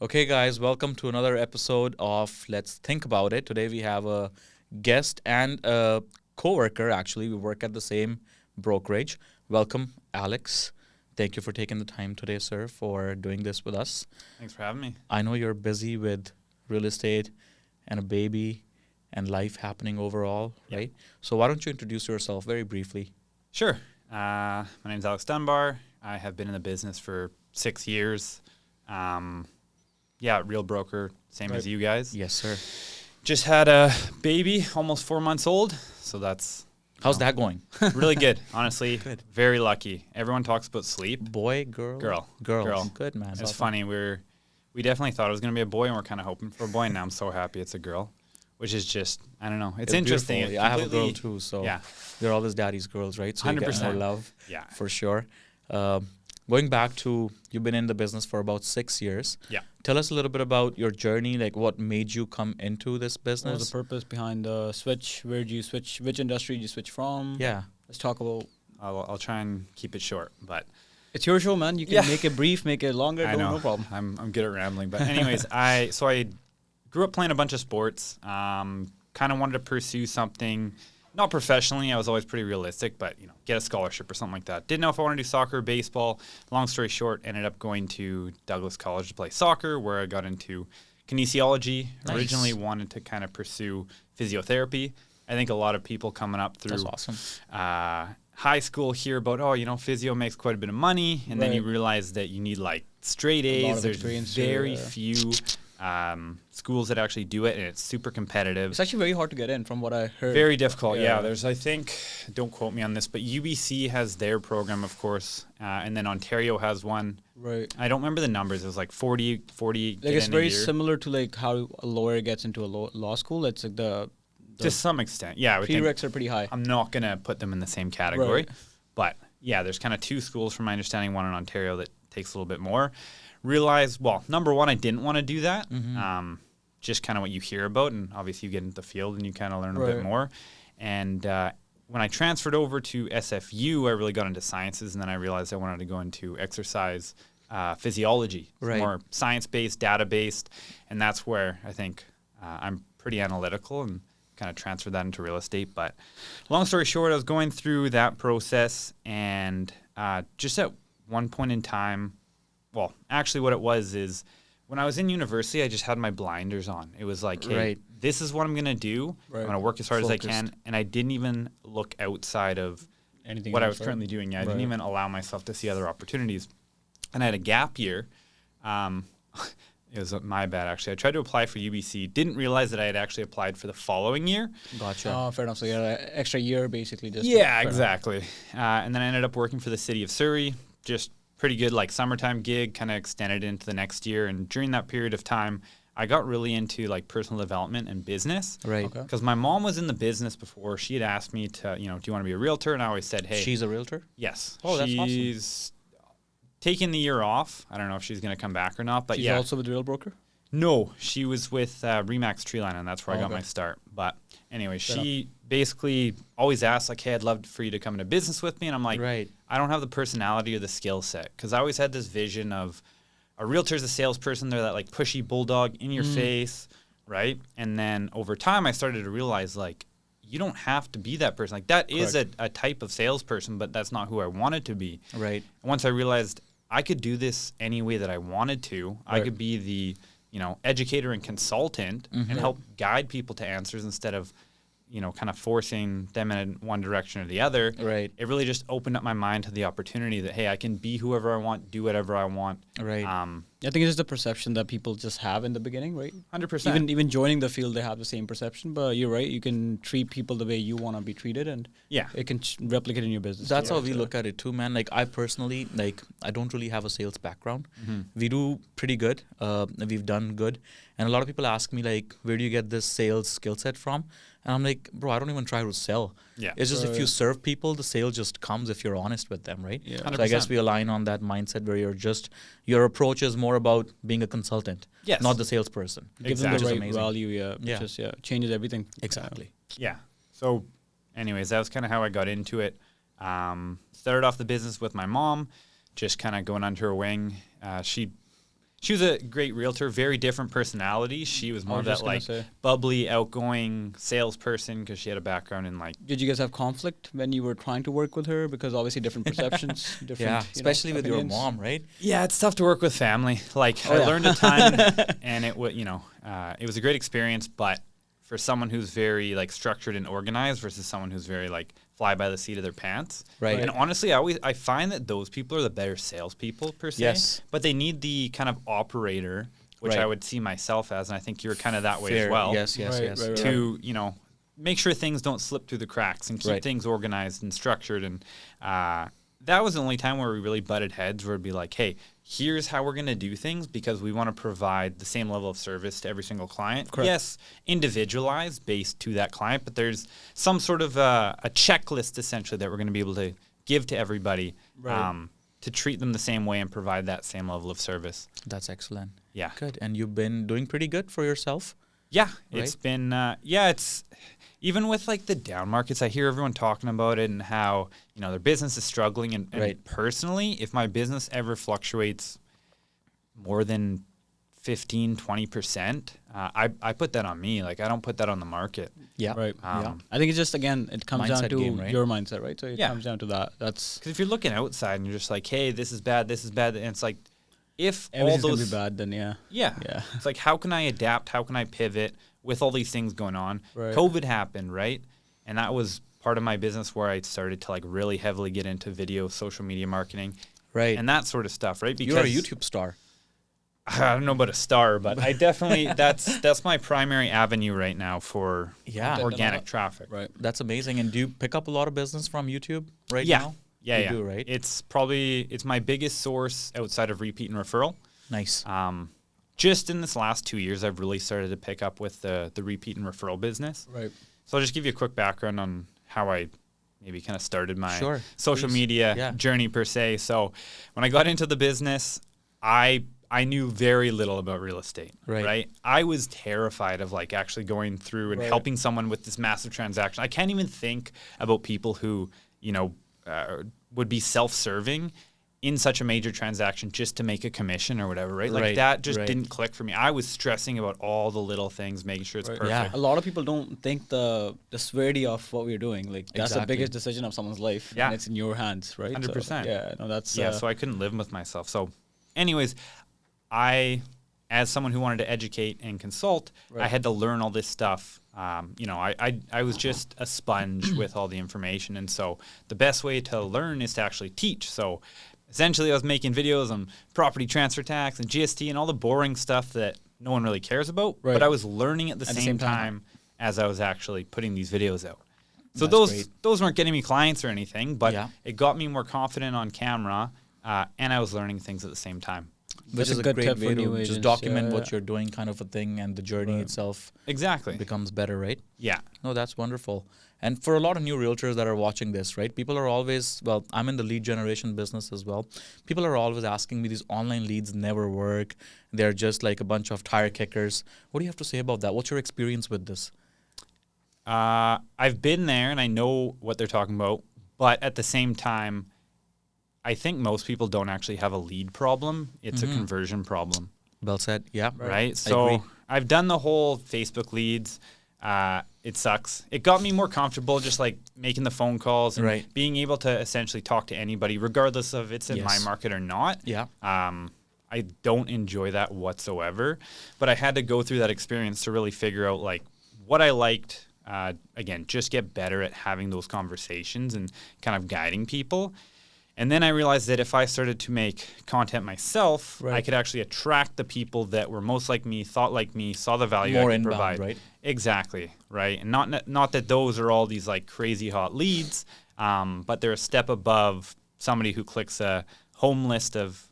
Okay, guys, welcome to another episode of Let's Think About It. Today we have a guest and a coworker. Actually, we work at the same brokerage. Welcome, Alex. Thank you for taking the time today, sir, for doing this with us. Thanks for having me. I know you're busy with real estate and a baby and life happening overall, Yeah. right? So why don't you introduce yourself very briefly? Sure. My name's Alex Dunbar. I have been in the business for 6 years. Real broker, same as you guys. Yes, sir. Just had a baby, almost 4 months old. So that's How's that going? really good, honestly. Good. Very lucky. Everyone talks about sleep. Boy, girl? Girl. Girl. Good, man. It's funny. We definitely thought it was going to be a boy, and we're kind of hoping for a boy. And now I'm so happy it's a girl, which is just, I don't know. It's interesting. Beautiful. It I have a girl completely- too, so Yeah. they're always daddy's girls, right? So you get more 100%. love Yeah. for sure. Going back to you've been in the business for about 6 years. Yeah. Tell us a little bit about your journey, like what made you come into this What was business? the purpose behind the switch? Where did you switch? Which industry did you switch from? Yeah. Let's talk about. I'll try and keep it short, but It's your show, man. You can Yeah. make it brief, make it longer. I no, know. no problem. I'm good at rambling, but anyways, I grew up playing a bunch of sports. Kind of wanted to pursue something, not professionally. I was always pretty realistic, but get a scholarship or something like that. Didn't know if I wanted to do soccer or baseball. Long story short, ended up going to Douglas College to play soccer, where I got into kinesiology. Nice. Originally wanted to kind of pursue physiotherapy. I think a lot of people coming up through That's awesome. high school hear about, physio makes quite a bit of money, and then you Right. realize that you need like straight A lot A's. of There's experience, very yeah. few schools that actually do it, and it's super competitive. It's actually very hard to get in, from what I heard. Very difficult, yeah. Yeah. There's, I think, don't quote me on this, but UBC has their program, of course, and then Ontario has one. Right. I don't remember the numbers. It was like 40 Like get it's in very a year. similar to like how a lawyer gets into a law school. It's like the To some extent, yeah. I would think prereqs are pretty high. I'm not going to put them in the same category. Right. But yeah, there's kind of two schools from my understanding, one in Ontario that takes a little bit more. Realized, well, number one, I didn't want to do that. Just kind of what you hear about. And obviously you get into the field and you kind of learn a bit Right. more. And when I transferred over to SFU, I really got into sciences. And then I realized I wanted to go into exercise physiology. It's Right. more science-based, data-based. And that's where I think I'm pretty analytical and kind of transferred that into real estate. But long story short, I was going through that process, and just at one point in time, well, actually what it was is when I was in university, I just had my blinders on. It was like, hey, Right. this is what I'm going to do. Right. I'm going to work as hard as I Focused. can. And I didn't even look outside of Anything what I else, was right? currently doing. Yeah, I didn't Right. even allow myself to see other opportunities. And I had a gap year. It was my bad, actually. I tried to apply for UBC, didn't realize that I had actually applied for the following year. Gotcha. Oh, fair enough. So you got an extra year basically. Just Yeah, fair enough. exactly. And then I ended up working for the city of Surrey, just pretty good, like summertime gig, kind of extended into the next year. And during that period of time, I got really into like personal development and business. Right. Okay. Because my mom was in the business before. She had asked me to, do you want to be a realtor? And I always said, hey, She's a realtor? yes. Oh, that's awesome. She's taking the year off. I don't know if she's going to come back or not, but She's yeah. also with Real Broker. No, she was with Remax Treeline, and that's where I got Okay. my start. But anyway, she basically always asked, like, hey, I'd love for you to come into business with me. And I'm like, Right. I don't have the personality or the skill set. Because I always had this vision of a realtor's a salesperson. They're that, like, pushy bulldog in your face, right? And then over time, I started to realize, like, you don't have to be that person. Like, that is a type of salesperson, but that's not who I wanted to be. Right. And once I realized I could do this any way that I wanted to, I Right. could be the, educator and consultant and help guide people to answers instead of, kind of forcing them in one direction or the other. Right. It really just opened up my mind to the opportunity that, hey, I can be whoever I want, do whatever I want. Right. I think it's just the perception that people just have in the beginning, right? 100%. Even joining the field, they have the same perception. But you're right. You can treat people the way you want to be treated, and Yeah. it can replicate in your business. That's too, how we so- look at it too, man. Like I personally, I don't really have a sales background. Mm-hmm. We do pretty good. We've done good, and a lot of people ask me like, where do you get this sales skill set from? And I'm like, bro, I don't even try to sell. Yeah. It's just if you Right. serve people, the sale just comes if you're honest with them, right? Yeah. So I guess 100%. we align on that mindset where your approach is more about being a consultant, Yes. not the salesperson. Give them Exactly. the Which is right amazing. value, yeah. Yeah. Just changes everything. Exactly. Yeah. So, anyways, that was kind of how I got into it. Started off the business with my mom, just kind of going under her wing. She She was a great realtor, very different personality. She was more was of that just gonna like say. bubbly, outgoing salesperson because she had a background in like. Did you guys have conflict when you were trying to work with her? Because obviously different perceptions, different. Yeah, especially with your opinions. mom, right? Yeah, it's tough to work with family. Like Oh, I yeah. learned a ton, and it was it was a great experience. But for someone who's very like structured and organized versus someone who's very like fly by the seat of their pants. Right. And honestly, I find that those people are the better salespeople per se. Yes. But they need the kind of operator, which Right. I would see myself as, and I think you're kind of that way Fair. as well. Yes, yes, Right, yes. right, To make sure things don't slip through the cracks and keep Right. things organized and structured. And that was the only time where we really butted heads, where it'd be like, hey, here's how we're going to do things because we want to provide the same level of service to every single client. Correct. Yes, individualized based to that client, but there's some sort of a checklist essentially that we're going to be able to give to everybody Right. to treat them the same way and provide that same level of service. That's excellent. Yeah. Good. And you've been doing pretty good for yourself. Yeah, Right? it's been it's even with like the down markets, I hear everyone talking about it and how their business is struggling. And Right. personally, if my business ever fluctuates more than 15-20%, I put that on me. Like I don't put that on the market. Yeah. Right. Yeah. I think it's just again, it comes down Mindset to game, right? your mindset, right? So it Yeah. comes down to that. That's Because if you're looking outside and you're just like, hey, this is bad, and it's like, if all everything's those gonna be bad. Then yeah. Yeah. It's like, how can I adapt? How can I pivot with all these things going on? Right. COVID happened, right? And that was part of my business where I started to like really heavily get into video, social media marketing, Right. and that sort of stuff, right? You're a YouTube star. I don't know about a star, but I definitely that's my primary avenue right now for Yeah. organic traffic. Right. That's amazing. And do you pick up a lot of business from YouTube right Yeah. now? Yeah, You yeah. do, right? It's my biggest source outside of repeat and referral. Nice. Just in this last 2 years, I've really started to pick up with the repeat and referral business. Right. So I'll just give you a quick background on how I maybe kind of started my Sure, social please. media Yeah. journey per se. So when I got into the business, I knew very little about real estate. Right. I was terrified of like actually going through and Right. helping someone with this massive transaction. I can't even think about people who would be self-serving in such a major transaction just to make a commission or whatever, right? Like Right, that just right. didn't click for me. I was stressing about all the little things, making sure it's Right. perfect. Yeah. A lot of people don't think the severity of what we're doing. Like that's the Exactly. biggest decision of someone's life. Yeah. And it's in your hands, right? 100%. So, yeah. No, that's Yeah, so I couldn't live with myself. So, anyways, I, as someone who wanted to educate and consult, I Right. had to learn all this stuff. I was just a sponge with all the information, and so the best way to learn is to actually teach. So, essentially, I was making videos on property transfer tax and GST and all the boring stuff that no one really cares about. Right. But I was learning at the same time as I was actually putting these videos out. So That's great. those weren't getting me clients or anything, but Yeah. it got me more confident on camera, and I was learning things at the same time. Which That's is a a good great tip for way new to just agents, document yeah, what yeah. you're doing, kind of a thing, and the journey Right. itself Exactly. becomes better, right? Yeah. No, that's wonderful. And for a lot of new realtors that are watching this, right? People are always, well, I'm in the lead generation business as well. People are always asking me these online leads never work. They're just like a bunch of tire kickers. What do you have to say about that? What's your experience with this? I've been there and I know what they're talking about, but at the same time, I think most people don't actually have a lead problem. It's a conversion problem, Well said. Yeah. right? So agree. I've done the whole Facebook leads. It sucks. It got me more comfortable just like making the phone calls and Right. being able to essentially talk to anybody, regardless of it's in my Yes. market or not. Yeah. I don't enjoy that whatsoever, but I had to go through that experience to really figure out like what I liked. Again, just get better at having those conversations and kind of guiding people. And then I realized that if I started to make content myself, I Right. could actually attract the people that were most like me, thought like me, saw the value More I could inbound, provide. right? Exactly, right? And not that those are all these like crazy hot leads, but they're a step above somebody who clicks a home list of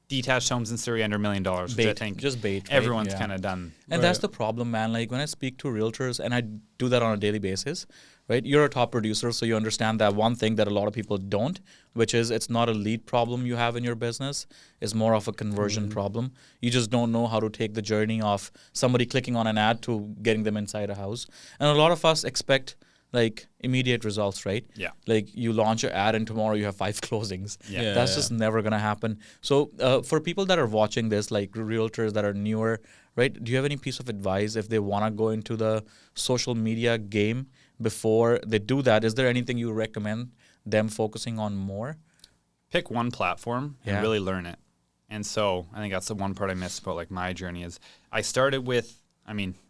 detached homes in Surrey under $1 million, which I Bait. think Just bait. right? everyone's Yeah. kind of done. And that's the problem, man. Like when I speak to realtors, and I do that on a daily basis, right? You're a top producer, so you understand that one thing that a lot of people don't, which is it's not a lead problem you have in your business, it's more of a conversion problem. You just don't know how to take the journey of somebody clicking on an ad to getting them inside a house. And a lot of us expect like immediate results, right? Yeah. Like you launch an ad and tomorrow you have 5 closings. Yeah. That's just never gonna happen. So for people that are watching this, like realtors that are newer, right? Do you have any piece of advice if they wanna go into the social media game before they do that? Is there anything you recommend them focusing on more? Pick one platform and Yeah. really learn it. And so I think that's the one part I missed about like my journey is I started with,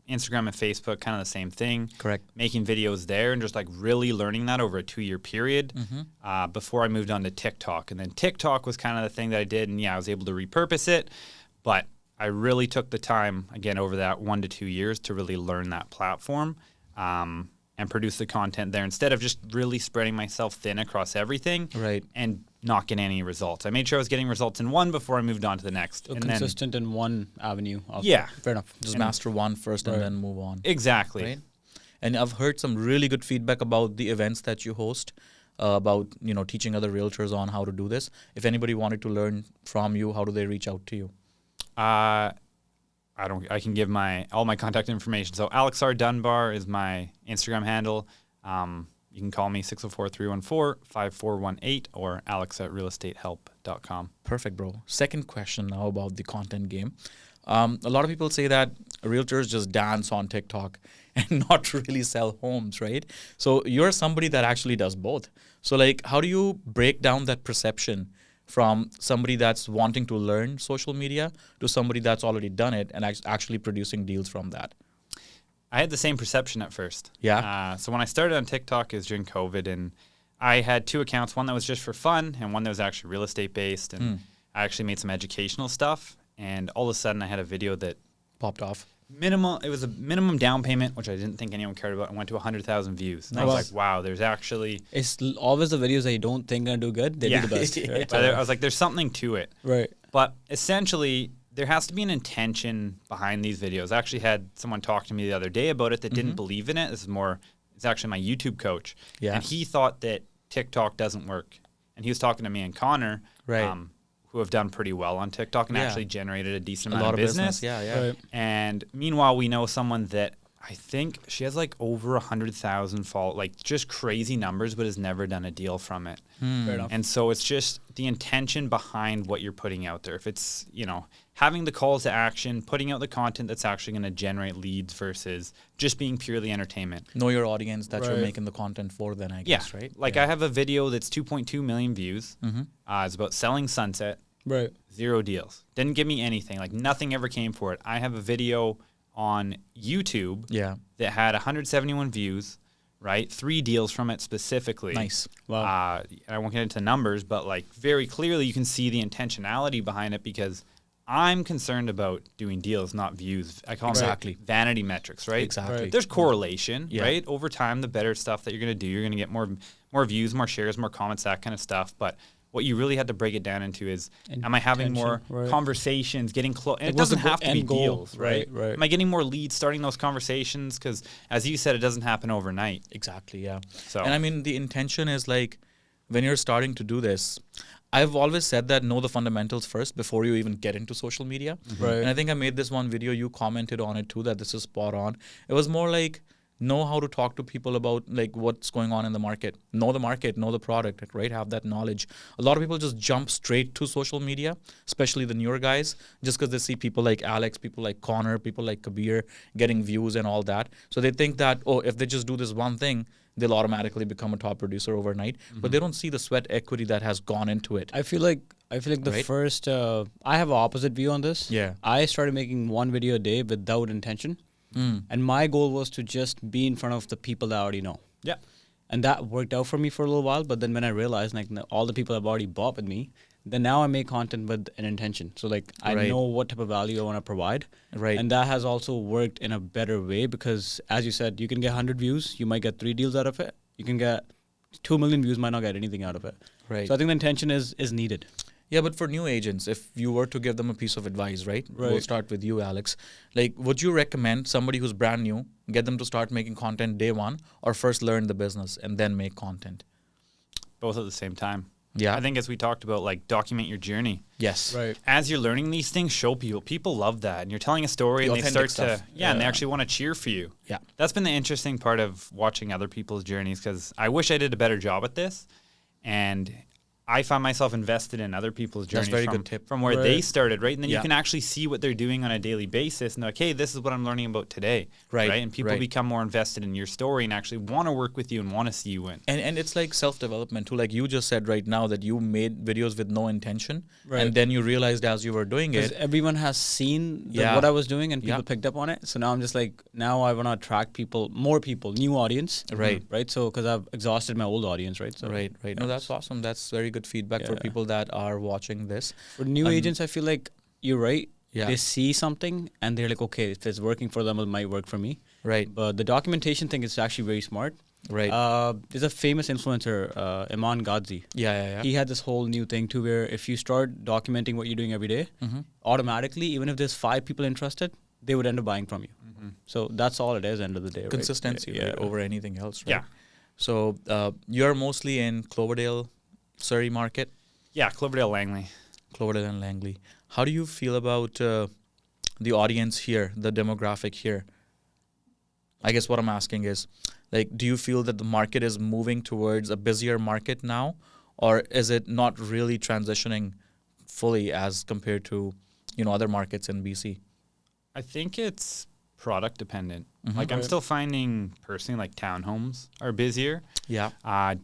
Instagram and Facebook, kind of the same thing. Correct. Making videos there and just like really learning that over a 2-year period before I moved on to TikTok. And then TikTok was kind of the thing that I did. And yeah, I was able to repurpose it. But I really took the time, again, over that 1 to 2 years to really learn that platform and produce the content there instead of just really spreading myself thin across everything Right. and not getting any results. I made sure I was getting results in one before I moved on to the next. So and consistent in one avenue. Yeah. Fair enough. Just master one first and Right. then move on. Exactly. Right. And I've heard some really good feedback about the events that you host, about teaching other realtors on how to do this. If anybody wanted to learn from you, how do they reach out to you? I can give all my contact information. So Alex R. Dunbar is my Instagram handle. You can call me 604-314-5418 or alex@realestatehelp.com. Perfect, bro. Second question now about the content game. A lot of people say that realtors just dance on TikTok and not really sell homes, right? So you're somebody that actually does both. So like, how do you break down that perception from somebody that's wanting to learn social media to somebody that's already done it and actually producing deals from that? I had the same perception at first. Yeah. So when I started on TikTok, it was during COVID, and I had 2 accounts, one that was just for fun and one that was actually real estate based. And I actually made some educational stuff. And all of a sudden I had a video that Popped off. it was a minimum down payment, which I didn't think anyone cared about, and went to 100,000 views. And I was Nice. like, wow, there's actually, Always the videos that you don't think are do good. They Yeah. do the best. Right? but I was like, there's something to it. Right. But essentially, there has to be an intention behind these videos. I actually had someone talk to me the other day about it that didn't believe in it. It's actually my YouTube coach. Yeah. And he thought that TikTok doesn't work. And he was talking to me and Connor, Right. who have done pretty well on TikTok and Yeah. actually generated a decent A amount lot of of business. business. Yeah, yeah. Right. And meanwhile, we know someone that I think she has like over 100,000 followers, like just crazy numbers, but has never done a deal from it. Fair enough. And so it's just the intention behind what you're putting out there. If it's, having the calls to action, putting out the content that's actually going to generate leads versus just being purely entertainment. Know your audience that you're Right. making the content for then, I Yeah. guess, right? Like Yeah. I have a video that's 2.2 million views. It's about selling Sunset. Right. 0 deals. Didn't give me anything. Like nothing ever came for it. I have a video on YouTube Yeah. that had 171 views, right? 3 deals from it specifically. Nice. Wow. I won't get into numbers, but like very clearly you can see the intentionality behind it because I'm concerned about doing deals, not views. I call Exactly. them vanity metrics, right? Exactly. Right. There's correlation, Yeah. right? Over time, the better stuff that you're going to do, you're going to get more views, more shares, more comments, that kind of stuff. But what you really had to break it down into is, am I having more Intention, right. conversations, getting close? And Like, it what's the doesn't have to be end goal? deals, right? Right. Am I getting more leads, starting those conversations? Because as you said, it doesn't happen overnight. Exactly, yeah. So- And I mean, the intention is like when you're starting to do this, I've always said that know the fundamentals first before you even get into social media. Right. And I think I made this one video, you commented on it too, that this is spot on. It was more like know how to talk to people about like what's going on in the market. Know the market, know the product, right? Have that knowledge. A lot of people just jump straight to social media, especially the newer guys, just because they see people like Alex, people like Connor, people like Kabir getting views and all that. So they think that, oh, if they just do this one thing, they'll automatically become a top producer overnight. But they don't see the sweat equity that has gone into it. I feel like the Right. first I have an opposite view on this. Yeah. I started making one video a day without intention. And my goal was to just be in front of the people that I already know. Yeah. And that worked out for me for a little while. But then when I realized like all the people have already bought with me, then now I make content with an intention. So like I Right. know what type of value I want to provide. Right. And that has also worked in a better way because as you said, you can get 100 views, you might get 3 deals out of it. You can get 2 million views, might not get anything out of it. Right. So I think the intention is needed. Yeah, but for new agents, if you were to give them a piece of advice, right? We'll Right. start with you, Alex. Like, would you recommend somebody who's brand new, get them to start making content day one, or first learn the business and then make content? Both at the same time. Yeah. I think as we talked about, like, document your journey. Yes. Right. As you're learning these things, show people. People love that. And you're telling a story The and they authentic start stuff. to, and they Yeah. actually want to cheer for you. Yeah. That's been the interesting part of watching other people's journeys, because I wish I did a better job at this. And I find myself invested in other people's That's journeys very from, good tip. from where they Right. started, right? And then Yeah. you can actually see what they're doing on a daily basis and like, hey, this is what I'm learning about today. Right, And people right. become more invested in your story and actually want to work with you and want to see you win. And it's like self-development too. Like you just said right now that you made videos with no intention, Right. and then you realized as you were doing Because it. everyone has seen Yeah. what I was doing and people Yeah. picked up on it. So now I'm just like, now I want to attract people, more people, new audience. Right. Right. So, because I've exhausted my old audience, right? So, Right. No, yeah. that's awesome. That's very good feedback for Yeah. people that are watching this. For new Um, agents, I feel like you're right. Yeah. They see something and they're like, okay, if it's working for them, it might work for me. Right. But the documentation thing is actually very smart. Right. There's a famous influencer, Iman Ghazi. Yeah. He had this whole new thing too, where if you start documenting what you're doing every day, Mhm. automatically, even if there's 5 people interested, they would end up buying from you. So that's all it is, end of the day. Right? Consistency, Yeah. right, over anything else, right? Yeah. So you're mostly in Cloverdale, Surrey market, Yeah, Cloverdale Langley. Cloverdale and Langley. How do you feel about the audience here, the demographic here? I guess what I'm asking is, like, do you feel that the market is moving towards a busier market now, or is it not really transitioning fully as compared to, other markets in BC? I think it's product dependent. Mhm. Like, I'm Right. still finding personally, like, townhomes are busier. Yeah.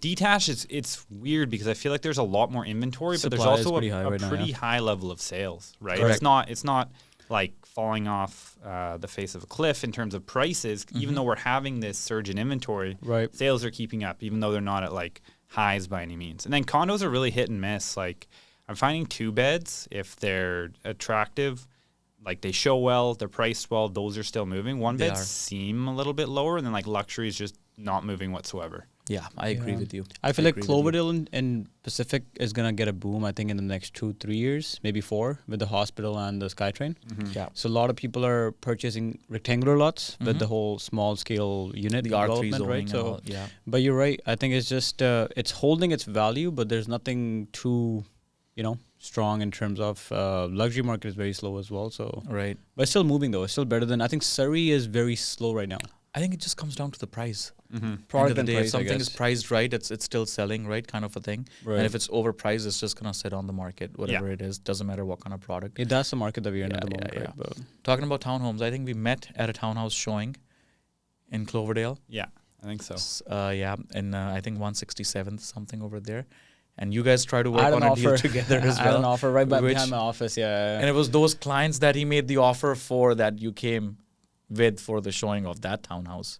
Detached, it's weird because I feel like there's a lot more inventory, but there's Supply is also pretty high a right now, pretty yeah. high level of sales, right? Correct. It's not like falling off the face of a cliff in terms of prices. Even though we're having this surge in inventory, Right. sales are keeping up, even though they're not at like highs by any means. And then condos are really hit and miss. Like, I'm finding 2 beds, if they're attractive, like they show well, they're priced well, those are still moving. 1 They beds are. seem a little bit lower, and then like luxury is just not moving whatsoever. Yeah, I agree Yeah. with you. I feel like agree with you. Cloverdale and Pacific is going to get a boom, I think, in the next 2-3 years, maybe 4, with the hospital and the SkyTrain. Yeah. So a lot of people are purchasing rectangular lots with Mhm. the whole small scale unit The R3 development, zoning right? and So, all. Yeah. but you're right. I think it's just it's holding its value, but there's nothing too, strong in terms of luxury market is very slow as well. So, Right. but it's still moving though. It's still better than I think Surrey is very slow right now. I think it just comes down to the price. Product End of the and day, price, if something is I guess. priced right, it's still selling, right, kind of a thing. Right. And if it's overpriced, it's just gonna sit on the market, whatever it is. Doesn't matter what kind of product. Yeah, that's the market that we're in Yeah, at the yeah, moment, yeah. right? But Talking about townhomes, I think we met at a townhouse showing in Cloverdale. Yeah, I think so. Yeah, and I think 167th something over there. And you guys try to work I had on an a deal offer together as I had well. an offer right which- behind my office. Yeah. And it was those clients that he made the offer for that you came with for the showing of that townhouse.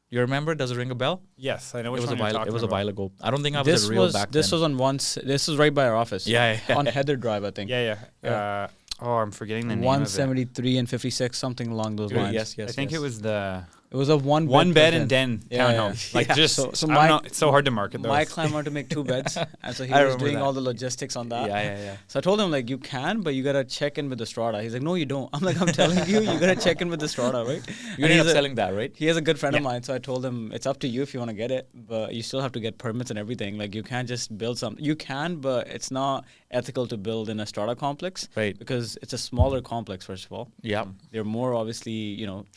You remember? Does it ring a bell? Yes, I know It which was a one you're while. It talking was a about. while ago. I don't think I was this a real was back this then. was on once. This was right by our office. Yeah, yeah. On Heather Drive, I think. Yeah. Yeah. I'm forgetting the name of it. 173 and 56, something along those lines. Yes. I think it was the It was a one bed plus and den Yeah, yeah. townhome. Like, Yeah. just So- so I don't my- know, it's so hard to market those. My client wanted to make 2 beds, and so he I was remember doing that. all the logistics on that. Yeah. So I told him, like, you can, but you gotta check in with the strata. He's like, no, you don't. I'm like, I'm telling you, you gotta check in with the strata, right? You And ended he's up a- selling that, right? He has a good friend of Yeah. mine, so I told him it's up to you if you want to get it, but you still have to get permits and everything. Like, you can't just build something. You can, but it's not ethical to build in a strata complex Right. because it's a smaller complex. First of all, Yeah. they're more obviously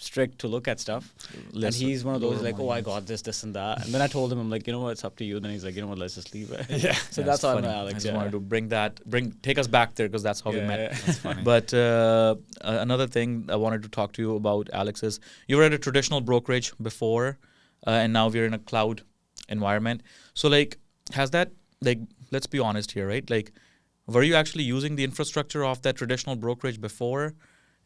strict to look at stuff. And he's one of those lower like, oh, I monuments. got this, and that. And then I told him, I'm like, you know what, it's up to you. Then he's like, you know what, let's just leave it. Yeah. So Yeah, that's it's how I funny. met I Alex. just Yeah. wanted to take us back there because that's how we met. Yeah. That's funny. But another thing I wanted to talk to you about, Alex, is you were at a traditional brokerage before, and now we're in a cloud environment. So, like, has that, like, let's be honest here, right? Like, were you actually using the infrastructure of that traditional brokerage before?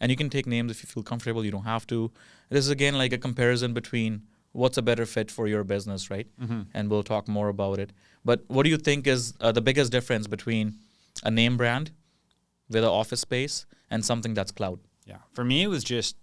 And you can take names if you feel comfortable. You don't have to. This is, again, like a comparison between what's a better fit for your business, right? And we'll talk more about it. But what do you think is the biggest difference between a name brand with an office space and something that's cloud? Yeah. For me, it was just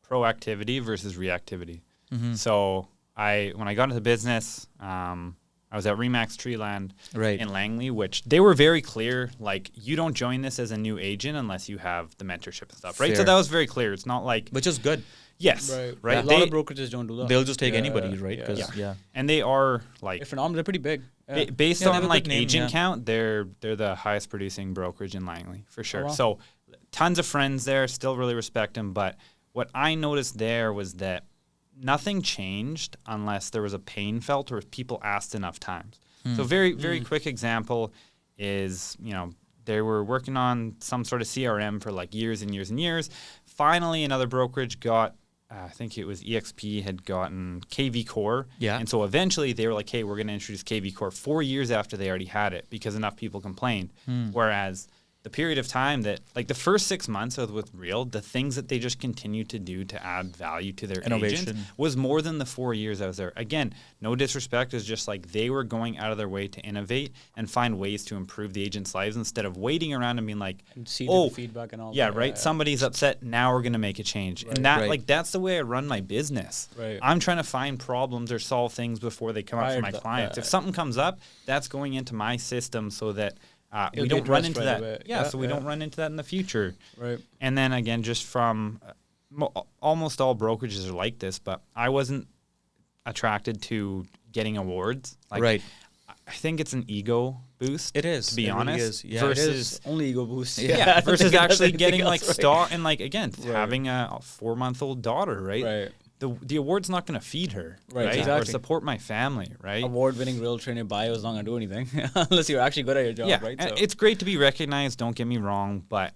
proactivity versus reactivity. Mm-hmm. So when I got into the business, I was at Remax Treeland Right. in Langley, which they were very clear, like, you don't join this as a new agent unless you have the mentorship and stuff, right? So Fair. that was very clear. It's not like, Which is good. Yes, right. A lot of brokerages don't do that. They'll just take Yeah, anybody, right? yeah. Because yeah. and they are like If they're pretty big. Yeah. based Yeah, they have on a like good name, agent yeah. count, they're the highest producing brokerage in Langley for sure. wow. So tons of friends there, still really respect them. But what I noticed there was that nothing changed unless there was a pain felt or if people asked enough times. So very quick example is, they were working on some sort of CRM for like years and years and years. Finally, another brokerage got, I think it was EXP had gotten KV Core. Yeah. And so eventually they were like, hey, we're going to introduce KV Core 4 years after they already had it because enough people complained. Whereas the period of time that, like the first 6 months with Real, the things that they just continued to do to add value to their Innovation. agents was more than the 4 years I was there. Again, no disrespect, it's just like they were going out of their way to innovate and find ways to improve the agents' lives instead of waiting around and being like, And see oh, the feedback and all yeah, that. right. Somebody's upset. Now we're going to make a change. And that, Right. like, that's the way I run my business. Right. I'm trying to find problems or solve things before they come up Prior for to my that, clients. yeah. If something comes up, that's going into my system so that we It'll don't get run addressed into right that. away. Yeah, Yeah, so we yeah. don't run into that in the future. Right. And then again, just from almost all brokerages are like this, but I wasn't attracted to getting awards. Like, Right. I think it's an ego boost. It is. to be It really honest. is. Yeah. It versus is only ego boost. Yeah. I don't versus think it does actually anything getting else, like right? stock and like again Right. having a 4-month-old daughter, right? Right. The award's not going to feed her, Right, right? Or exactly. support my family, right? Award-winning real trainer bio is not going to do anything unless you're actually good at your job, Yeah, right? and it's great to be recognized. Don't get me wrong, but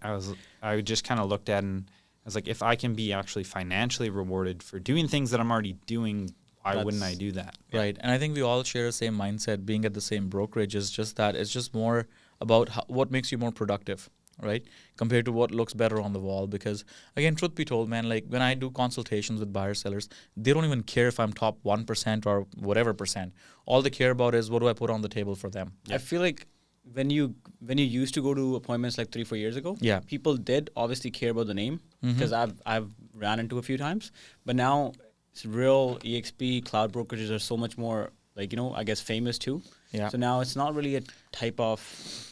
I just kind of looked at and I was like, if I can be actually financially rewarded for doing things that I'm already doing, why wouldn't I do that? Right. And I think we all share the same mindset. Being at the same brokerage is just that it's just more about what makes you more productive, right? Compared to what looks better on the wall. Because again, truth be told, man, like when I do consultations with buyer sellers, they don't even care if I'm top 1% or whatever percent. All they care about is what do I put on the table for them. I feel like when you used to go to appointments like 3-4 years ago, Yeah. people did obviously care about the name because I've ran into a few times, but now it's Real, EXP, cloud brokerages are so much more like I guess famous too. Yeah. So now it's not really a type of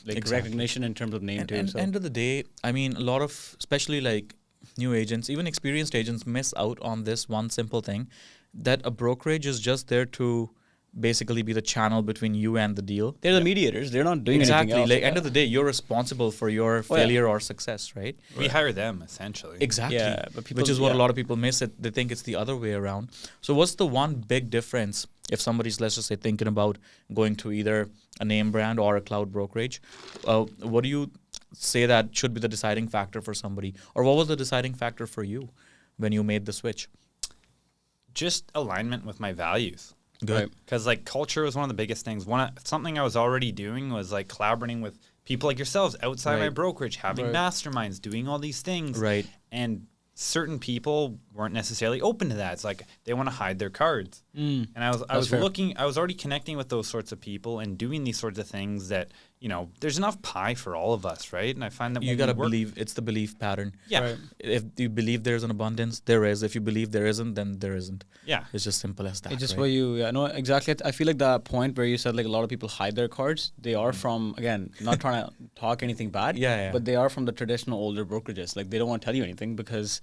like Exactly. recognition in terms of name too. And So end of the day, I mean, a lot of, especially like new agents, even experienced agents miss out on this one simple thing, that a brokerage is just there to basically be the channel between you and the deal. they're the mediators. They're not doing Exactly. anything else. Like end of the day, you're responsible for your failure or success, right? We hire them essentially. Exactly. Yeah, but people- which is what a yeah. lot of people miss it. They think it's the other way around. So what's the one big difference if somebody's, let's just say, thinking about going to either a name brand or a cloud brokerage? What do you say that should be the deciding factor for somebody? Or what was the deciding factor for you when you made the switch? Just alignment with my values. Good. Right. Because like culture was one of the biggest things. Something I was already doing was like collaborating with people like yourselves outside my Right. brokerage, having Right. masterminds, doing all these things. Right. And certain people weren't necessarily open to that. It's like they want to hide their cards. And I was fair. I was already connecting with those sorts of people and doing these sorts of things that, there's enough pie for all of us, right? And I find that You when got to we work- believe it's the belief pattern. Yeah. Right. If you believe there's an abundance, there is. If you believe there isn't, then there isn't. Yeah. It's just simple as that. It's just right? where no, exactly. I feel like that point where you said like a lot of people hide their cards. They are from, again, not trying to talk anything bad. Yeah. But they are from the traditional older brokerages. Like they don't want to tell you anything because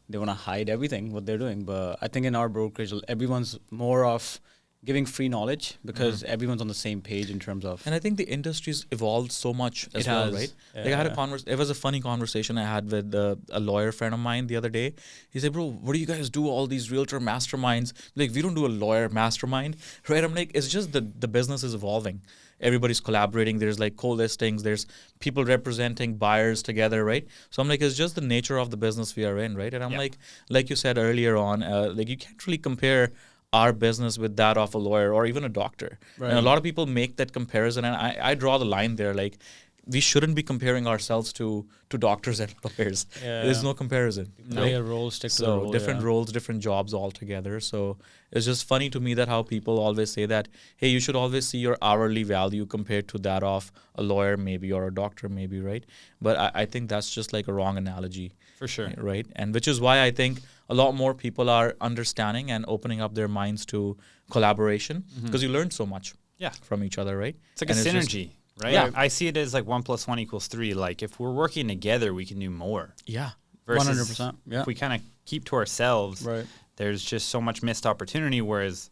they want to hide everything what they're doing. But I think in our brokerage, everyone's more of giving free knowledge because everyone's on the same page in terms of. And I think the industry's evolved so much as It well, has. right? Like I had a it was a funny conversation I had with a lawyer friend of mine the other day. He said, "Bro, what do you guys do all these realtor masterminds? Like we don't do a lawyer mastermind, right?" I'm like, it's just the business is evolving. Everybody's collaborating. There's like co-listings. There's people representing buyers together, right? So I'm like, it's just the nature of the business we are in, right? And I'm Yeah. like you said earlier on, like you can't really compare our business with that of a lawyer or even a doctor. Right. And a lot of people make that comparison, and I draw the line there. Like, we shouldn't be comparing ourselves to doctors and lawyers. Yeah. There's no comparison. Play a role, stick to the So role. different roles, different jobs altogether. So it's just funny to me that how people always say that, hey, you should always see your hourly value compared to that of a lawyer maybe or a doctor maybe, right? But I think that's just like a wrong analogy. For sure. Right. And which is why I think a lot more people are understanding and opening up their minds to collaboration because you learn so much Yeah. from each other, right? It's like And a just- synergy, right? Yeah. I see it as like 1 + 1 = 3. Like if we're working together, we can do more. Yeah. versus 100%. Yeah. if we kind of keep to ourselves, Right. there's just so much missed opportunity. Whereas,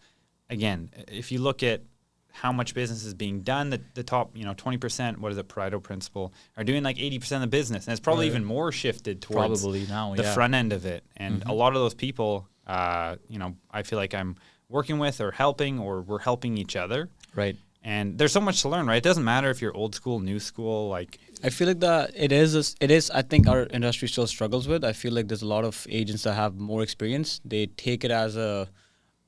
again, if you look at how much business is being done, the top 20%, what is it, Pareto principle, are doing like 80% of the business, and it's probably Right. even more shifted towards Probably now, the yeah. front end of it. And a lot of those people, I feel like I'm working with or helping, or we're helping each other. Right. And there's so much to learn, right? It doesn't matter if you're old school, new school, like I feel like that it is. I think our industry still struggles with. I feel like there's a lot of agents that have more experience. They take it as a,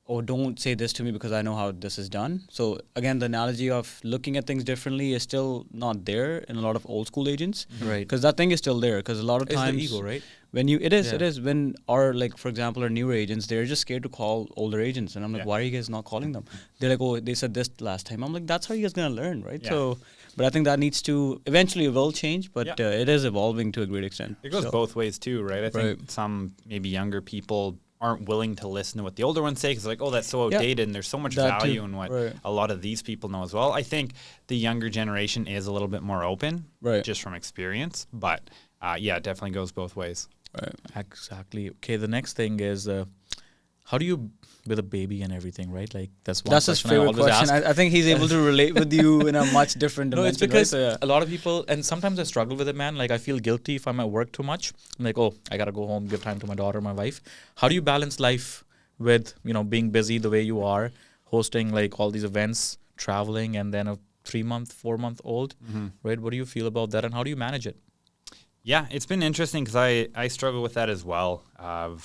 oh, don't say this to me because I know how this is done. So again, the analogy of looking at things differently is still not there in a lot of old school agents. Right. Because that thing is still there. Because a lot of It's the times, ego, right? when you it Yeah. is when our, like, for example, our newer agents, they're just scared to call older agents, and I'm like, Yeah. why are you guys not calling them? They're like, oh, they said this last time. I'm like, that's how you guys gonna learn, right? Yeah. So, but I think that needs to eventually it will change, but Yeah. It is evolving to a great extent. it goes So- both ways too, right? I think Right. some maybe younger people aren't willing to listen to what the older ones say because like, oh, that's so Yeah. outdated, and there's so much That too. value in what Right. a lot of these people know as well. I think the younger generation is a little bit more open, Right. just from experience, but yeah, it definitely goes both ways. Right. Exactly. Okay, the next thing is how do you with a baby and everything, right? Like that's one That's his question I favorite always question. ask. I think he's able to relate with you in a much different No, dimension. it's because right? So, a lot of people, and sometimes I struggle with it, man. Like I feel guilty if I'm at work too much. I'm like, oh, I gotta go home, give time to my daughter, my wife. How do you balance life with being busy the way you are, hosting like all these events, traveling, and then a 3-month, 4-month old, right? What do you feel about that, and how do you manage it? Yeah, it's been interesting because I struggle with that as well. I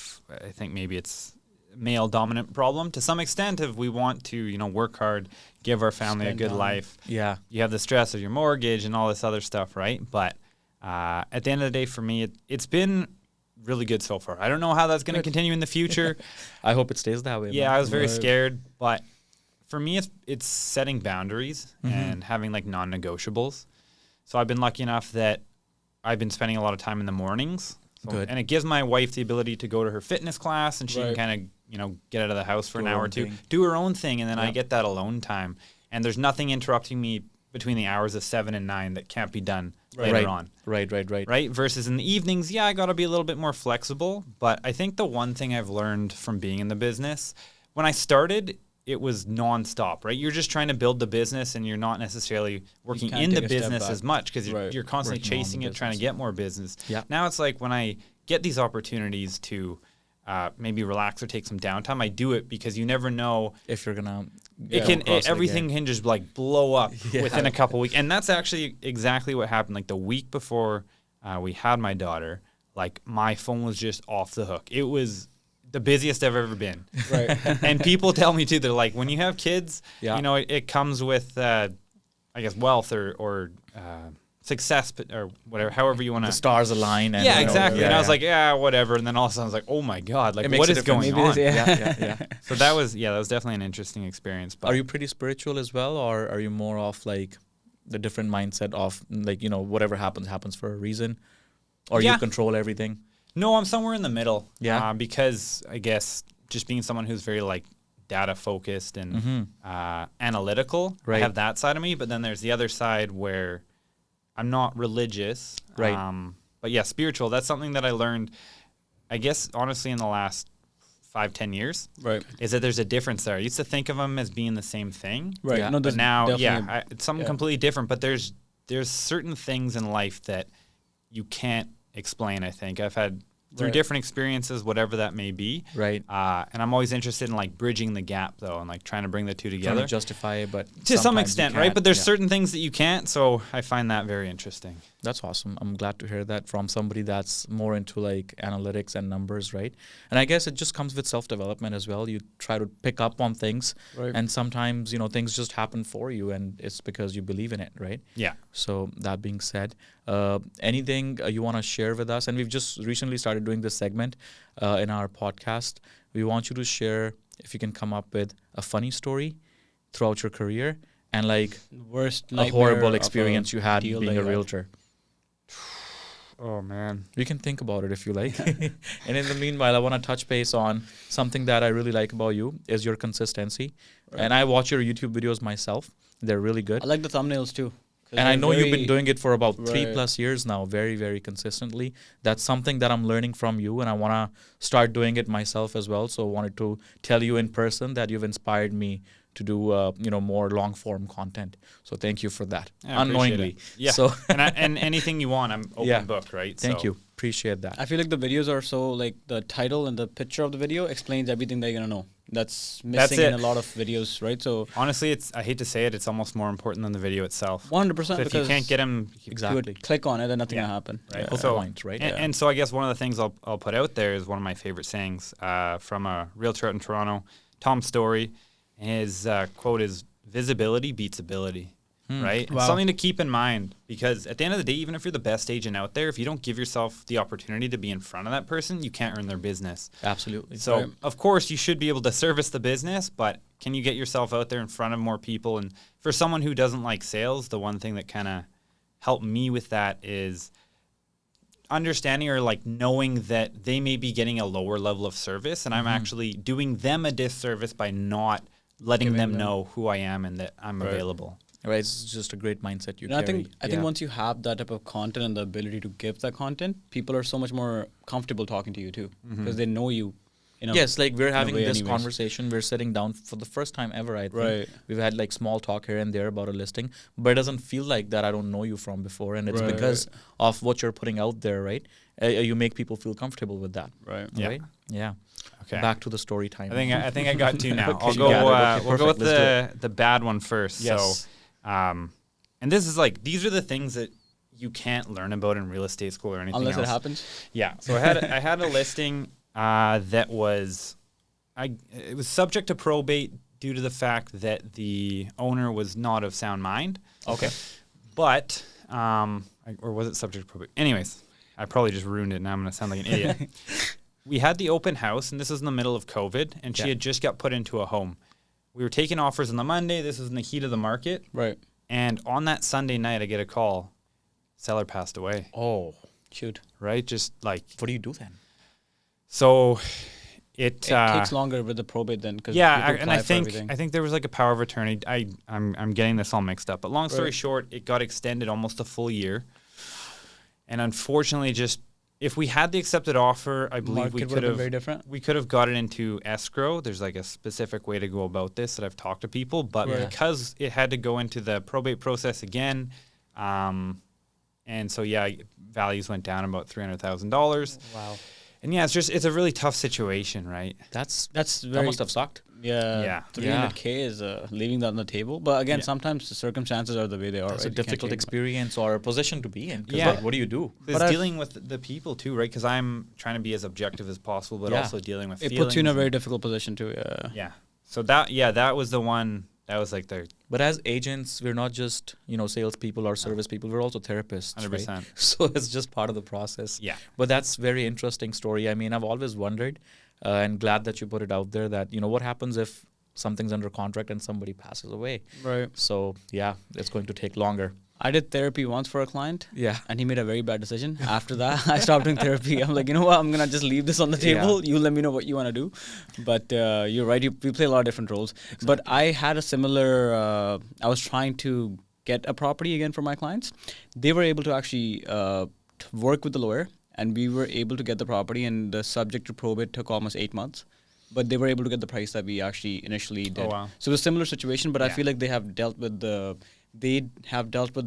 think maybe it's a male dominant problem to some extent. If we want to, work hard, give our family Spend a good time. life, Yeah, you have the stress of your mortgage and all this other stuff, right? But at the end of the day, for me, it's been really good so far. I don't know how that's going to continue in the future. I hope it stays that way. Yeah, man. I was very Right. scared, but for me, it's setting boundaries and having like non-negotiables. So I've been lucky enough that I've been spending a lot of time in the mornings. So- Good. And it gives my wife the ability to go to her fitness class, and she Right. can kind of, get out of the house for Do an her hour own or two, thing. do her own thing, and then I Yeah. get that alone time. And there's nothing interrupting me between the hours of 7 and 9 that can't be done later right. on. Right. Right? Versus in the evenings, yeah, I got to be a little bit more flexible. But I think the one thing I've learned from being in the business, when I started, it was nonstop, right? You're just trying to build the business, and you're not necessarily working can't in the take a step business back. as much because Right. you're constantly Working on chasing the it, trying to business. get more business. Yeah. Now it's like when I get these opportunities to maybe relax or take some downtime, I do it because you never know. If you're gonna, Everything can just like blow up Yeah. within a couple weeks, and that's actually exactly what happened. Like the week before we had my daughter, like my phone was just off the hook. It was the busiest I've ever been. Right. And people tell me too, they're like, when you have kids, Yeah. it comes with, I guess, wealth or success, or whatever, however you want the to. stars align. And, Yeah, exactly. Yeah, and I was yeah. like, yeah, whatever. And then all of a sudden I was like, oh my God, like It makes what a is difference. going Maybe on? it is, yeah. So that was definitely an interesting experience. But Are you pretty spiritual as well, or are you more of like the different mindset of like whatever happens for a reason, or Yeah. you control everything? No, I'm somewhere in the middle. Yeah. Because I guess just being someone who's very like data focused and analytical, Mm-hmm. Right. I have that side of me. But then there's the other side where I'm not religious. Right. But yeah, spiritual. That's something that I learned, I guess, honestly, in the last 5-10 years. Right. Is that there's a difference there. I used to think of them as being the same thing. Right. Yeah. No, But there's now, definitely it's something yeah. completely different. But there's certain things in life that you can't explain. I think I've had through Right. different experiences, whatever that may be. Right. And I'm always interested in like bridging the gap though, and like trying to bring the two Trying together to justify it, but to some sometimes you extent, right? can't. But there's Yeah. certain things that you can't. So I find that very interesting. That's awesome. I'm glad to hear that from somebody that's more into like analytics and numbers, right? And I guess it just comes with self-development as well. You try to pick up on things, Right. and sometimes things just happen for you, and it's because you believe in it, right? Yeah. So that being said, anything you want to share with us? And we've just recently started doing this segment in our podcast. We want you to share, if you can come up with a funny story throughout your career, and like Worst a nightmare horrible of a experience you had deal being that a you had. realtor. Oh man. You can think about it if you like. And in the meanwhile, I want to touch base on something that I really like about you is your consistency. Right. And I watch your YouTube videos myself. They're really good. I like the thumbnails too. 'Cause And I they're know you've been very- doing it for about three Right. plus years now, very, very consistently. That's something that I'm learning from you, and I want to start doing it myself as well. So I wanted to tell you in person that you've inspired me to do, more long form content. So thank you for that, Yeah, I appreciate unknowingly. it. Yeah. So and anything you want, I'm open Yeah. book, right? thank So- you, appreciate that. I feel like the videos are so like the title and the picture of the video explains everything that you're gonna know. That's missing in it. a lot of videos, right? So Honestly, I hate to say it, it's almost more important than the video itself. 100%. So if you because can't get them, you Exactly. would click on it and nothing Yeah. will happen. Right. Yeah. Hook So- point, right? and so I guess one of the things I'll put out there is one of my favorite sayings from a realtor out in Toronto, Tom Story. His quote is, "Visibility beats ability." Right? Wow. It's something to keep in mind, because at the end of the day, even if you're the best agent out there, if you don't give yourself the opportunity to be in front of that person, you can't earn their business. Absolutely. So, Right. of course, you should be able to service the business, but can you get yourself out there in front of more people? And for someone who doesn't like sales, the one thing that kind of helped me with that is understanding or like knowing that they may be getting a lower level of service, and I'm actually doing them a disservice by not letting Giving them them- know who I am and that I'm Right. available. Right, it's just a great mindset you And I carry. think I think once you have that type of content and the ability to give that content, people are so much more comfortable talking to you too, because they know you. Yes, like we're having way this anyways. conversation. We're sitting down for the first time ever, I think. Right. We've had like small talk here and there about a listing, but it doesn't feel like that I don't know you from before. And it's Right. because of what you're putting out there, right? You make people feel comfortable with that. Right. Yeah. Right? Yeah. Okay. Back to the story time. I think I got two now. Okay, I'll you go. got it. Okay, We'll go with perfect. Let's the bad one first. Yes. So, and this is like, these are the things that you can't learn about in real estate school or anything Unless else. it happens. Yeah. So I had a listing that was it was subject to probate due to the fact that the owner was not of sound mind. Okay. But or was it subject to probate? Anyways, I probably just ruined it. Now I'm going to sound like an idiot. We had the open house, and this was in the middle of COVID, and she Yeah. had just got put into a home. We were taking offers on the Monday. This was in the heat of the market. Right. And on that Sunday night, I get a call. Seller passed away, Oh, Shoot. right? Just like, what do you do then? so it It takes longer with the probate then, because yeah, and I think there was like a power of attorney. I'm getting this all mixed up, but long story Right. short, it got extended almost a full year, and unfortunately, just if we had the accepted offer, I believe we market would could have been have very different. we could have got it into escrow. There's like a specific way to go about this that I've talked to people, but Right. because it had to go into the probate process again, and so yeah, values went down about $300,000. Wow. And yeah, it's a really tough situation, right? That's That's that very must have sucked. Yeah. 300K is leaving that on the table. But again, Yeah. sometimes the circumstances are the way they are. That's right? a You can't difficult change them. experience or a position to be in. 'Cause, Yeah. like, what do you do? It's But I've- dealing with the people too, right? Because I'm trying to be as objective as possible, but Yeah. also dealing with It feelings. puts you in a very and- difficult position too. Yeah. yeah. So that was the one that was like the But as agents, we're not just salespeople or service people. We're also therapists. 100%. Right? So it's just part of the process. yeah. But that's very interesting story. I mean, I've always wondered, and glad that you put it out there. That what happens if something's under contract and somebody passes away? Right. So yeah, it's going to take longer. I did therapy once for a client. Yeah. And he made a very bad decision. After that, I stopped doing therapy. I'm like, you know what? I'm gonna just leave this on the table. Yeah. You let me know what you want to do. But you're right. We play a lot of different roles. But I had a similar. I was trying to get a property again for my clients. They were able to actually work with the lawyer, and we were able to get the property. And the subject to probate took almost 8 months. But they were able to get the price that we actually initially did. Oh, wow. So it was a similar situation. But I Yeah. feel like they have dealt with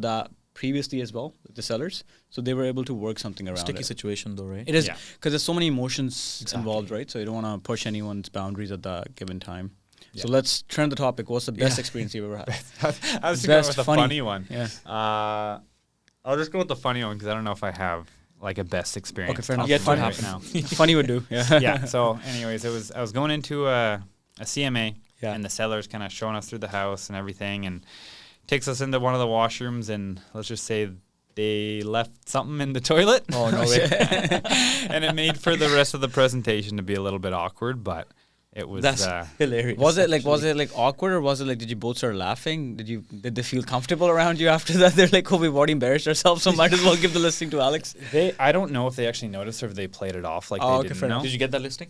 that previously as well, the sellers. So they were able to work something around Sticky it. situation though, right? It is Yeah. because there's so many emotions Exactly. involved, right? So you don't want to push anyone's boundaries at that given time. Yeah. So let's turn the topic. What's the best Yeah. experience you've ever had? I was going Best with the funny. funny one. Yeah. I'll just go with the funny one because I don't know if I have like a best experience. Okay, fair enough. top of Yet mind to right happen. now. Funny would do. Yeah. Yeah. So, anyways, I was going into a CMA, Yeah. and the seller's kind of showing us through the house and everything, and takes us into one of the washrooms, and let's just say they left something in the toilet. Oh no way. And it made for the rest of the presentation to be a little bit awkward, but it was. That's hilarious. Was it actually. like awkward, or was it like did you both start laughing? Did they feel comfortable around you after that? They're like, oh, we've already embarrassed ourselves, so might as well give the listing to Alex. I don't know if they actually noticed or if they played it off like Oh, they okay, didn't fair know. enough. Did you get that listing?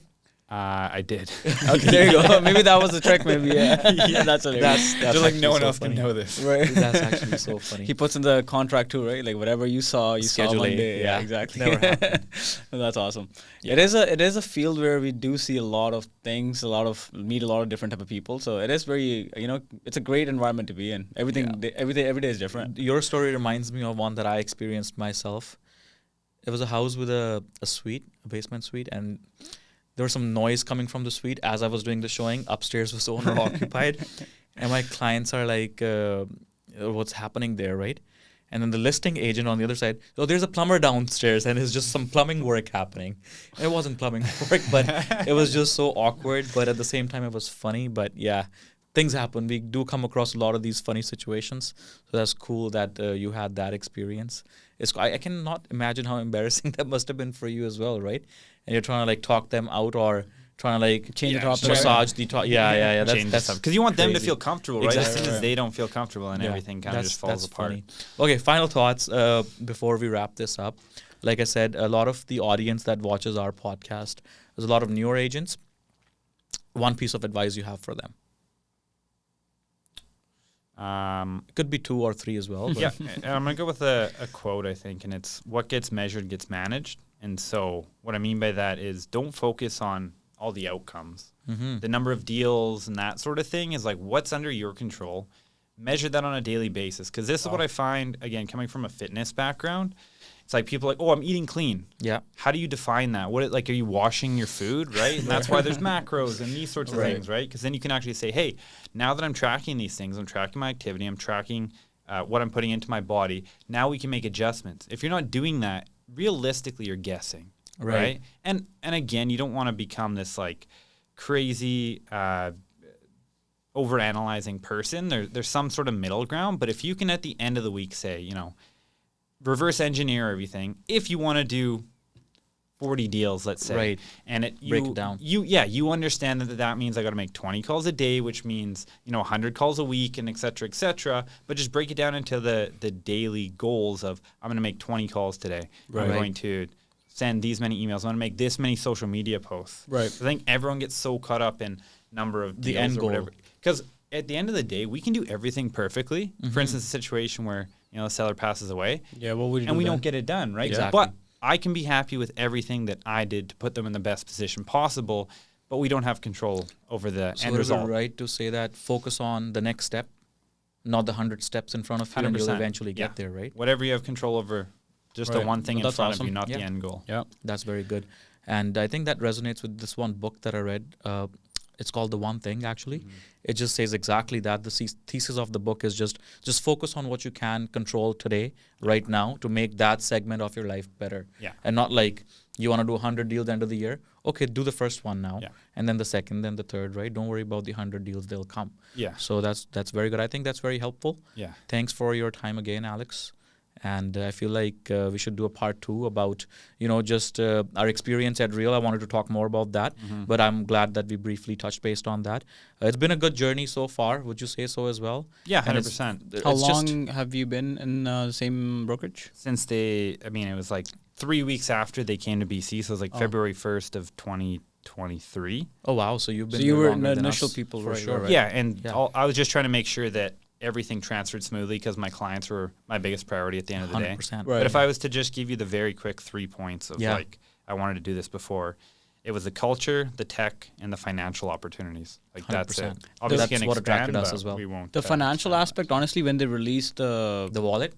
I did. Okay, there you go. Maybe that was the trick. Maybe yeah. That's hilarious. That's Just like actually no one so else funny. can know this. Right. That's actually so funny. He puts in the contract too, right? Like whatever you saw Schedule A, Monday. yeah. Exactly. Never happened. That's awesome. Yeah. It is a field where we do see a lot of things, meet a lot of different type of people. So it is very, it's a great environment to be in. Everything, every day is different. Your story reminds me of one that I experienced myself. It was a house with a suite, a basement suite, and there was some noise coming from the suite as I was doing the showing. Upstairs was owner occupied, and my clients are like, "What's happening there, right?" And then the listing agent on the other side, "Oh, there's a plumber downstairs, and it's just some plumbing work happening." And it wasn't plumbing work, but it was just so awkward. But at the same time, it was funny. But yeah, things happen. We do come across a lot of these funny situations. So that's cool that you had that experience. I cannot imagine how embarrassing that must have been for you as well, right? And you're trying to like talk them out or trying to like Change the topic. massage the talk. Yeah. That's Because you want them to crazy. feel comfortable, right? As Exactly. soon as they don't feel comfortable, and Yeah, everything kind of just falls apart. funny. Okay, final thoughts before we wrap this up. Like I said, a lot of the audience that watches our podcast, there's a lot of newer agents. One piece of advice you have for them. It could be 2 or 3 as well. But Yeah, I'm going to go with a quote, I think, and it's what gets measured gets managed. And so what I mean by that is don't focus on all the outcomes. Mhm. The number of deals and that sort of thing is like what's under your control. Measure that on a daily basis. Because this is what I find, again, coming from a fitness background. It's like people are like, oh, I'm eating clean. Yeah. How do you define that? Are you washing your food, right? And that's why there's macros and these sorts of Right. things, right? Because then you can actually say, hey, now that I'm tracking these things, I'm tracking my activity, I'm tracking what I'm putting into my body. Now we can make adjustments. If you're not doing that, realistically, you're guessing, right? And again, you don't want to become this like crazy overanalyzing person. There's some sort of middle ground. But if you can at the end of the week say, reverse engineer everything. If you want to do 40 deals, let's say, Right. and Break it down. You understand that means I got to make 20 calls a day, which means 100 calls a week, and et cetera. But just break it down into the daily goals of I'm going to make 20 calls today. Right. I'm going to send these many emails. I'm going to make this many social media posts. Right. I think everyone gets so caught up in number of The deals end or goal. whatever. Because at the end of the day, we can do everything perfectly. For instance, a situation where the seller passes away, Yeah, what would you and do we then? don't get it done, right? Exactly. But I can be happy with everything that I did to put them in the best position possible, but we don't have control over the So end is it result. right to say that focus on the next step, not the 100 steps in front of you, and you'll 100%. eventually get Yeah. there, right? Whatever you have control over, just the Right. one thing Well, in that's front of awesome. you, not Yeah. the end goal. Yeah. That's very good. And I think that resonates with this one book that I read. It's called The One Thing, actually. It just says exactly that. The thesis of the book is just focus on what you can control today, right now, to make that segment of your life better. Yeah. And not like you want to do 100 deals end of the year. Okay, do the first one now. Yeah. And then the second, then the third, right? Don't worry about the 100 deals. They'll come. Yeah. So that's very good. I think that's very helpful. Yeah. Thanks for your time again, Alex. And I feel like we should do a part 2 about, just our experience at Real. I wanted to talk more about that, but I'm glad that we briefly touched based on that. It's been a good journey so far. Would you say so as well? Yeah, And it's- 100%. How it's just- long have you been in the same brokerage? Since it was like 3 weeks after they came to BC, so it was like February 1st of 2023. Oh, wow. So you've been So you here were longer the than initial us, people, for right, sure. right. Yeah, and Yeah. I was just trying to make sure that everything transferred smoothly because my clients were my biggest priority at the end of the day. 100%. Right. But if I was to just give you the very quick 3 points of Yeah. like I wanted to do this before, it was the culture, the tech, and the financial opportunities. Like that's it. 100%. Obviously, That's can what expand, attracted us but as well. We won't. The financial expand aspect, honestly, when they released The wallet?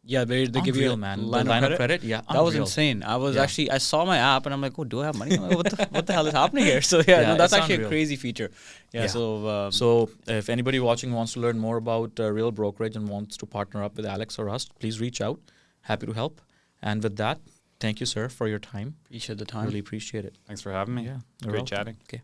they give you Unreal, a man. line, the line of credit. Yeah, That was unreal. insane. I was Yeah. actually, I saw my app and I'm like, oh, do I have money? I'm like, what the hell is happening here? So yeah, Yeah, no, that's it's actually unreal. a crazy feature. Yeah. Yeah. So So if anybody watching wants to learn more about Real Brokerage and wants to partner up with Alex or us, please reach out. Happy to help. And with that, thank you, sir, for your time. appreciate the time. Really appreciate it. Thanks for having me. Yeah, It's you're great welcome. chatting. Okay.